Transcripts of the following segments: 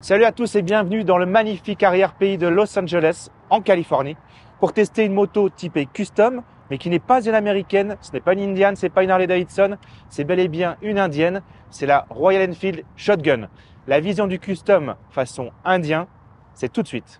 Salut à tous et bienvenue dans le magnifique arrière-pays de Los Angeles, en Californie, pour tester une moto typée custom, mais qui n'est pas une américaine, ce n'est pas une Indian, c'est pas une Harley Davidson, c'est bel et bien une indienne, c'est la Royal Enfield Shotgun. La vision du custom façon indien, c'est tout de suite.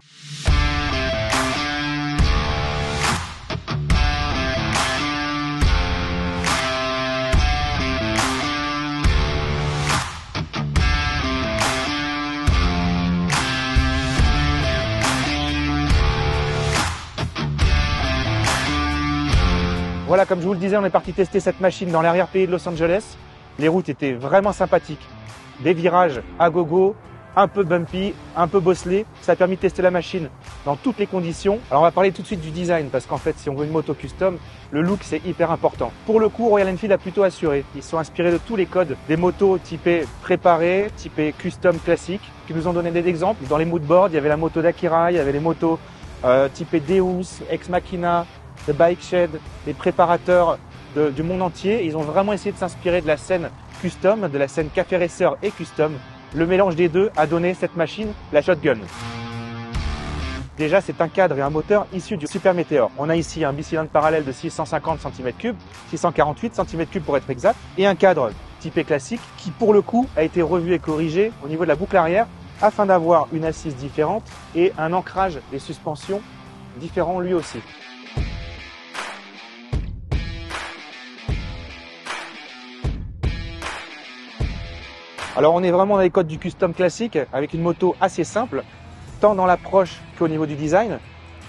Voilà, comme je vous le disais, on est parti tester cette machine dans l'arrière-pays de Los Angeles. Les routes étaient vraiment sympathiques. Des virages à gogo, un peu bumpy, un peu bosselé. Ça a permis de tester la machine dans toutes les conditions. Alors on va parler tout de suite du design parce qu'en fait, si on veut une moto custom, le look c'est hyper important. Pour le coup, Royal Enfield a plutôt assuré. Ils sont inspirés de tous les codes des motos typées préparées, typées custom classiques, qui nous ont donné des exemples. Dans les moodboards, il y avait la moto d'Akira, il y avait les motos typées Deus, Ex Machina, The Bike Shed, les préparateurs du monde entier. Ils ont vraiment essayé de s'inspirer de la scène custom, de la scène café racer et custom. Le mélange des deux a donné cette machine, la Shotgun. Déjà, c'est un cadre et un moteur issus du Super Meteor. On a ici un bicylindre parallèle de 650 cm3, 648 cm3 pour être exact, et un cadre typé classique qui, pour le coup, a été revu et corrigé au niveau de la boucle arrière afin d'avoir une assise différente et un ancrage des suspensions différent lui aussi. Alors on est vraiment dans les codes du custom classique avec une moto assez simple, tant dans l'approche qu'au niveau du design.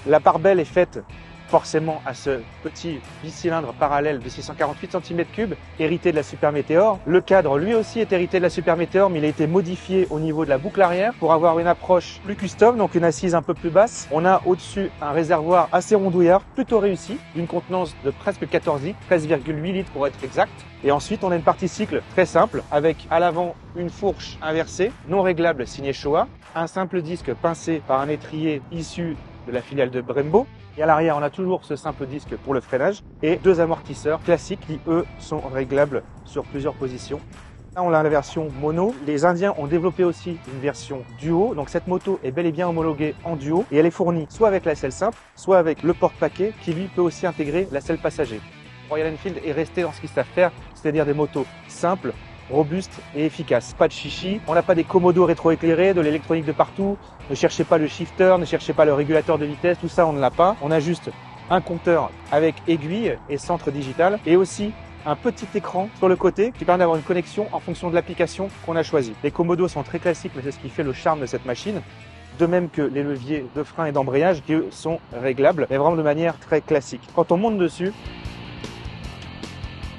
La part belle est faite forcément à ce petit bicylindre parallèle de 648 cm3 hérité de la Super Meteor. Le cadre lui aussi est hérité de la Super Meteor, mais il a été modifié au niveau de la boucle arrière pour avoir une approche plus custom, donc une assise un peu plus basse. On a au-dessus un réservoir assez rondouillard, plutôt réussi, d'une contenance de presque 14 litres, 13,8 litres pour être exact. Et ensuite, on a une partie cycle très simple avec à l'avant une fourche inversée, non réglable signée Showa, un simple disque pincé par un étrier issu de la filiale de Brembo. Et à l'arrière, on a toujours ce simple disque pour le freinage et deux amortisseurs classiques qui, eux, sont réglables sur plusieurs positions. Là, on a la version mono. Les Indiens ont développé aussi une version duo. Donc cette moto est bel et bien homologuée en duo et elle est fournie soit avec la selle simple, soit avec le porte-paquet qui, lui, peut aussi intégrer la selle passager. Royal Enfield est resté dans ce qu'ils savent faire, c'est-à-dire des motos simples, robustes et efficaces. Pas de chichi, on n'a pas des commodos rétroéclairés, de l'électronique de partout. Ne cherchez pas le shifter, ne cherchez pas le régulateur de vitesse, tout ça on ne l'a pas. On a juste un compteur avec aiguille et centre digital et aussi un petit écran sur le côté qui permet d'avoir une connexion en fonction de l'application qu'on a choisie. Les commodos sont très classiques, mais c'est ce qui fait le charme de cette machine. De même que les leviers de frein et d'embrayage qui eux sont réglables, mais vraiment de manière très classique. Quand on monte dessus,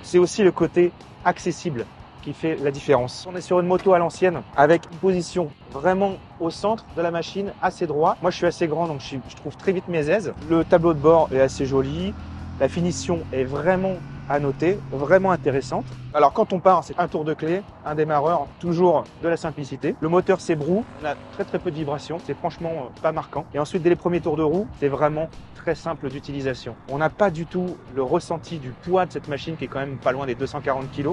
c'est aussi le côté accessible qui fait la différence. On est sur une moto à l'ancienne avec une position vraiment au centre de la machine, assez droit. Moi, je suis assez grand, donc je trouve très vite mes aises. Le tableau de bord est assez joli. La finition est vraiment à noter, vraiment intéressante. Alors, quand on part, c'est un tour de clé, un démarreur, toujours de la simplicité. Le moteur s'ébroue, on a très peu de vibrations, c'est franchement pas marquant. Et ensuite, dès les premiers tours de roue, c'est vraiment très simple d'utilisation. On n'a pas du tout le ressenti du poids de cette machine qui est quand même pas loin des 240 kg.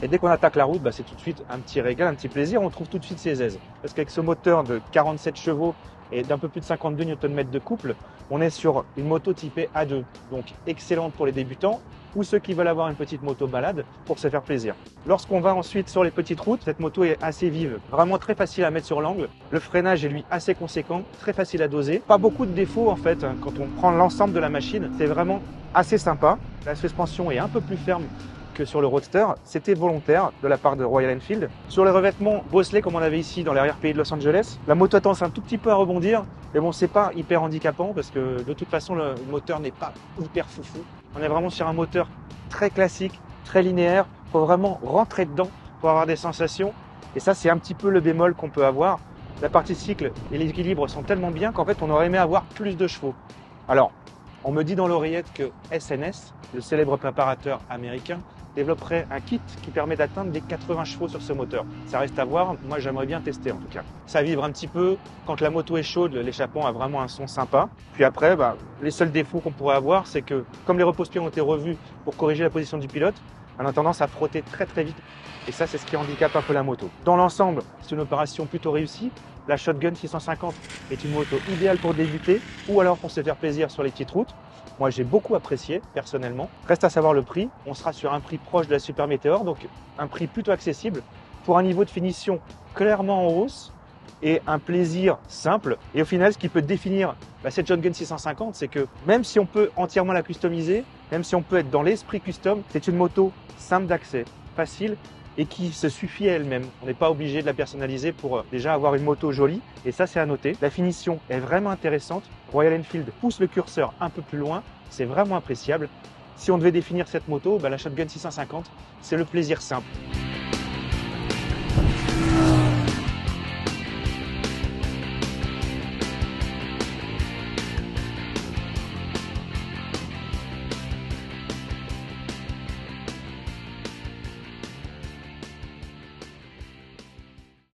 Et dès qu'on attaque la route, c'est tout de suite un petit régal, un petit plaisir. On trouve tout de suite ses aises. Parce qu'avec ce moteur de 47 chevaux et d'un peu plus de 52 Nm de couple, on est sur une moto typée A2. Donc excellente pour les débutants ou ceux qui veulent avoir une petite moto balade pour se faire plaisir. Lorsqu'on va ensuite sur les petites routes, cette moto est assez vive, vraiment très facile à mettre sur l'angle. Le freinage est lui assez conséquent, très facile à doser. Pas beaucoup de défauts en fait, quand on prend l'ensemble de la machine, c'est vraiment assez sympa. La suspension est un peu plus ferme que sur le Roadster, c'était volontaire de la part de Royal Enfield. Sur les revêtements bosselés comme on avait ici dans l'arrière-pays de Los Angeles, la moto a tendance un tout petit peu à rebondir, mais bon, c'est pas hyper handicapant parce que de toute façon le moteur n'est pas hyper foufou. On est vraiment sur un moteur très classique, très linéaire. Faut vraiment rentrer dedans pour avoir des sensations. Et ça, c'est un petit peu le bémol qu'on peut avoir. La partie cycle et l'équilibre sont tellement bien qu'en fait, on aurait aimé avoir plus de chevaux. Alors, on me dit dans l'oreillette que SNS, le célèbre préparateur américain, développerait un kit qui permet d'atteindre les 80 chevaux sur ce moteur. Ça reste à voir, moi j'aimerais bien tester en tout cas. Ça vibre un petit peu, quand la moto est chaude, l'échappement a vraiment un son sympa. Puis après, les seuls défauts qu'on pourrait avoir, c'est que comme les repose-pieds ont été revus pour corriger la position du pilote, On a tendance à frotter très vite et ça, c'est ce qui handicape un peu la moto. Dans l'ensemble, c'est une opération plutôt réussie. La Shotgun 650 est une moto idéale pour débuter ou alors pour se faire plaisir sur les petites routes. Moi, j'ai beaucoup apprécié personnellement. Reste à savoir le prix. On sera sur un prix proche de la Super Meteor, donc un prix plutôt accessible pour un niveau de finition clairement en hausse et un plaisir simple. Et au final, ce qui peut définir cette Shotgun 650, c'est que même si on peut entièrement la customiser, même si on peut être dans l'esprit custom, c'est une moto simple d'accès, facile et qui se suffit à elle-même. On n'est pas obligé de la personnaliser pour déjà avoir une moto jolie. Et ça, c'est à noter. La finition est vraiment intéressante. Royal Enfield pousse le curseur un peu plus loin. C'est vraiment appréciable. Si on devait définir cette moto, la Shotgun 650, c'est le plaisir simple.